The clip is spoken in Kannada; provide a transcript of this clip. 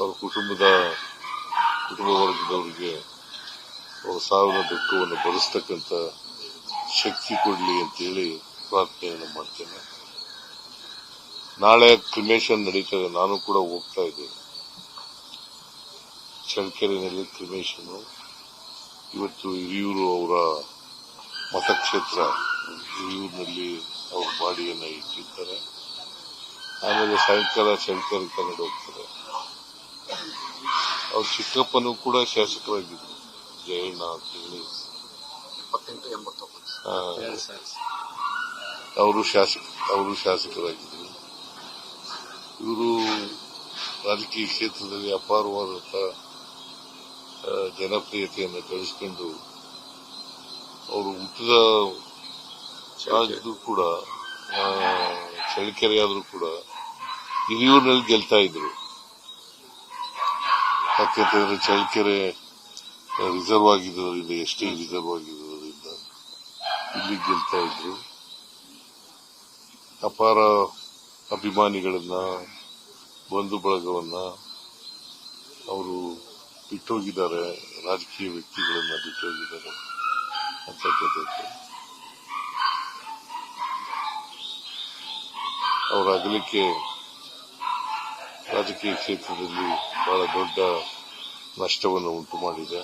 ಅವರ ಕುಟುಂಬ ವರ್ಗದವರಿಗೆ ಅವರ ಸಾವಿನ ದುಃಖವನ್ನು ಭರಿಸ್ತಕ್ಕಂಥ ಶಕ್ತಿ ಕೊಡಲಿ ಅಂತೇಳಿ ಪ್ರಾರ್ಥನೆಯನ್ನು ಮಾಡ್ತೇನೆ. ನಾಳೆ ಕ್ರಿಮೇಷನ್ ನಡೀತದೆ. ನಾನು ಕೂಡ ಹೋಗ್ತಾ ಇದ್ದೇನೆ. ಚಳ್ಳಕೆರೆಯಲ್ಲಿ ಕ್ರಿಮೇಷನ್. ಇವತ್ತು ಹಿರಿಯೂರು ಅವರ ಮತಕ್ಷೇತ್ರ ಹಿರಿಯೂರಿನಲ್ಲಿ ಅವರ ಬಾಡಿಯನ್ನು ಇಟ್ಟಿರ್ತಾರೆ. ಆಮೇಲೆ ಸಾಯಂಕಾಲ ಚಳ್ಳಕೆರೆ ಕನ್ನಡ ಹೋಗ್ತಾರೆ. ಅವ್ರ ಚಿಕ್ಕಪ್ಪನೂ ಕೂಡ ಶಾಸಕರಾಗಿದ್ರು, ಜಯಣ್ಣ ಅಂತ ಹೇಳಿ. ಅವರು ಶಾಸಕರಾಗಿದ್ರು. ಇವರು ರಾಜಕೀಯ ಕ್ಷೇತ್ರದಲ್ಲಿ ಅಪಾರವಾದಂತಹ ಜನಪ್ರಿಯತೆಯನ್ನು ಗಳಿಸಿಕೊಂಡು ಅವರು ಹುಟ್ಟಿದ ರಾಜ್ಯದ್ದು ಕೂಡ ಚಳ್ಳಕೆರೆಯಾದ್ರೂ ಕೂಡ ಹಿರಿಯೂರಿನಲ್ಲಿ ಗೆಲ್ತಾ ಇದ್ರು. ಯಾಕೆಂತಂದ್ರೆ ಚಳ್ಳಕೆರೆ ರಿಸರ್ವ್ ಆಗಿರೋದ್ರಿಂದ, ಎಸ್ಟಿ ರಿಸರ್ವ್ ಆಗಿರೋದ್ರಿಂದ ಇಲ್ಲಿ ಗೆಲ್ತಾ ಇದ್ರು. ಅಪಾರ ಅಭಿಮಾನಿಗಳನ್ನ, ಬಂಧು ಬಳಗವನ್ನ ಅವರು ಬಿಟ್ಟೋಗಿದ್ದಾರೆ. ರಾಜಕೀಯ ವ್ಯಕ್ತಿಗಳನ್ನ ಬಿಟ್ಟೋಗಿದ್ದಾರೆ ಅಂತಕ್ಕಂಥದ್ದು. ಅವರ ಅಗಲಿಕೆ ರಾಜಕೀಯ ಕ್ಷೇತ್ರದಲ್ಲಿ ಬಹಳ ದೊಡ್ಡ ನಷ್ಟವನ್ನು ಉಂಟು ಮಾಡಿದೆ.